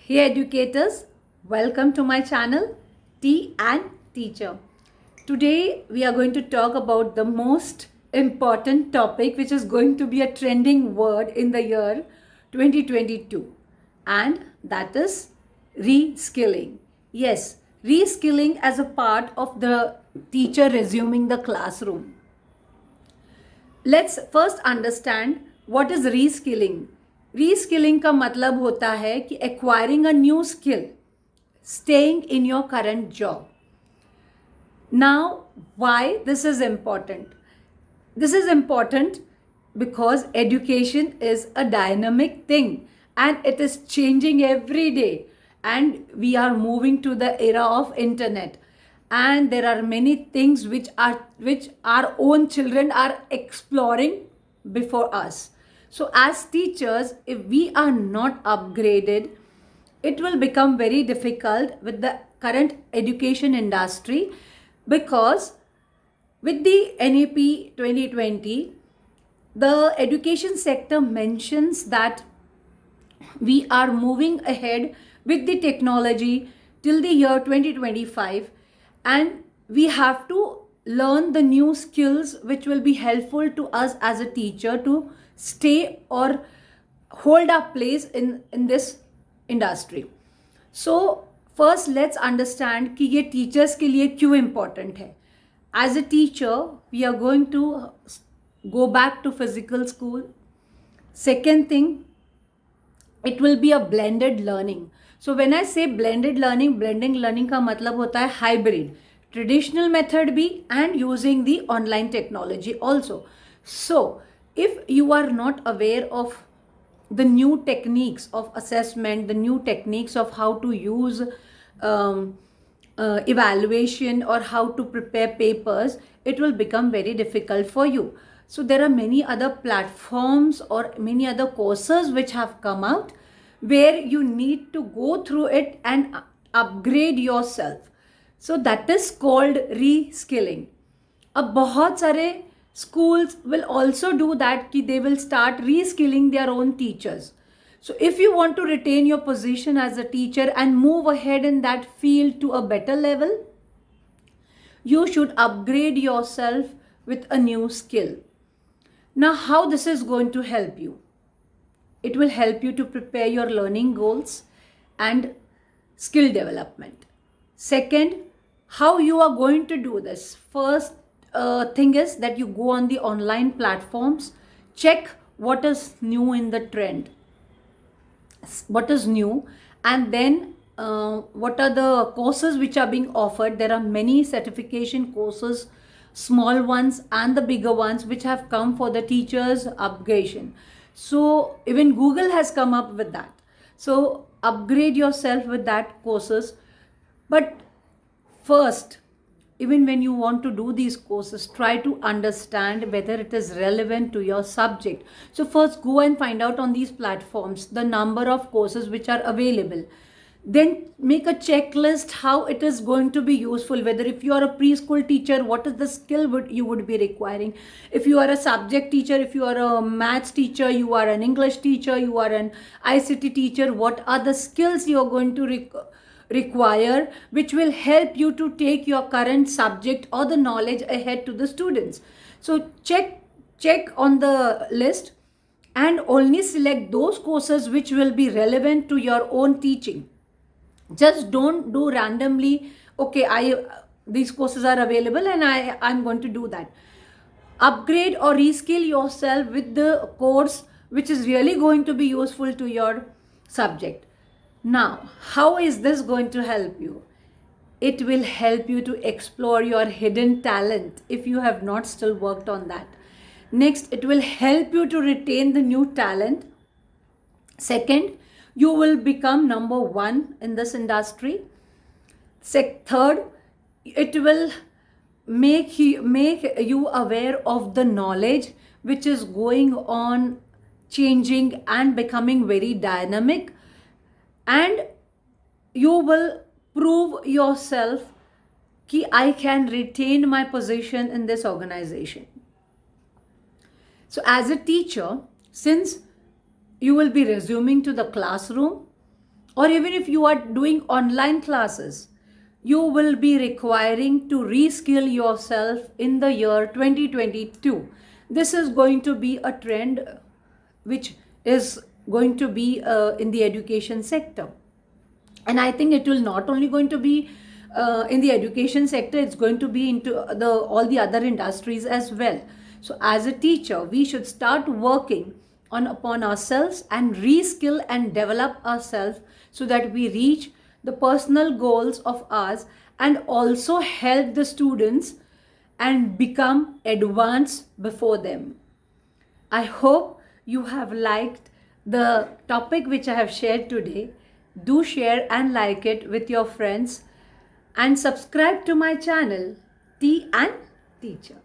Hey educators, welcome to my channel Tea and Teacher. Today we are going to talk about the most important topic which is going to be a trending word in the year 2022, and that is reskilling. Yes, reskilling as a part of the teacher resuming the classroom. Let's first understand what is reskilling. Reskilling का मतलब होता है कि acquiring a new skill, staying in your current job. Now, why this is important? This is important because education is a dynamic thing and it is changing every day, and we are moving to the era of internet, and there are many things which our own children are exploring before us. So as teachers, if we are not upgraded, it will become very difficult with the current education industry, because with the NEP 2020, the education sector mentions that we are moving ahead with the technology till the year 2025, and we have to learn the new skills which will be helpful to us as a teacher to stay or hold our place in this industry. So first let's understand कि ये teachers के लिए क्यों important है. As a teacher, we are going to go back to physical school. Second thing, it will be a blended learning. So when I say blended learning का मतलब होता है hybrid, traditional method भी and using the online technology also. So if you are not aware of the new techniques of assessment, the new techniques of how to use evaluation or how to prepare papers, it will become very difficult for you. So there are many other platforms or many other courses which have come out where you need to go through it and upgrade yourself. So that is called reskilling. अब बहुत सारे schools will also do that कि they will start reskilling their own teachers. So if you want to retain your position as a teacher and move ahead in that field to a better level, you should upgrade yourself with a new skill. Now, how this is going to help you? It will help you to prepare your learning goals and skill development. Second, how you are going to do this? First thing is that you go on the online platforms, check what is new in the trend, what is new, and then what are the courses which are being offered. There are many certification courses, small ones and the bigger ones, which have come for the teachers upgradation. So even Google has come up with that. So upgrade yourself with that courses. But first, even when you want to do these courses, try to understand whether it is relevant to your subject. So first go and find out on these platforms the number of courses which are available. Then make a checklist how it is going to be useful. Whether if you are a preschool teacher, what is the skill you would be requiring? If you are a subject teacher, if you are a maths teacher, you are an English teacher, you are an ICT teacher, what are the skills you are going to require, which will help you to take your current subject or the knowledge ahead to the students. So check on the list and only select those courses which will be relevant to your own teaching. Just don't do randomly, okay, these courses are available and I'm going to do that. Upgrade or reskill yourself with the course which is really going to be useful to your subject. Now, how is this going to help you? It will help you to explore your hidden talent if you have not still worked on that. Next, it will help you to retain the new talent. Second, you will become number one in this industry. Third, it will make you aware of the knowledge which is going on, changing and becoming very dynamic, and you will prove yourself कि I can retain my position in this organization. So as a teacher, since you will be resuming to the classroom, or even if you are doing online classes, you will be requiring to reskill yourself in the year 2022. This is going to be a trend which is going to be in the education sector. And I think it will not only going to be in the education sector, it's going to be into the all the other industries as well. So as a teacher, we should start working on upon ourselves and reskill and develop ourselves so that we reach the personal goals of ours and also help the students and become advanced before them. I hope you have liked the topic which I have shared today. Do share and like it with your friends and subscribe to my channel, Tea and Teacher.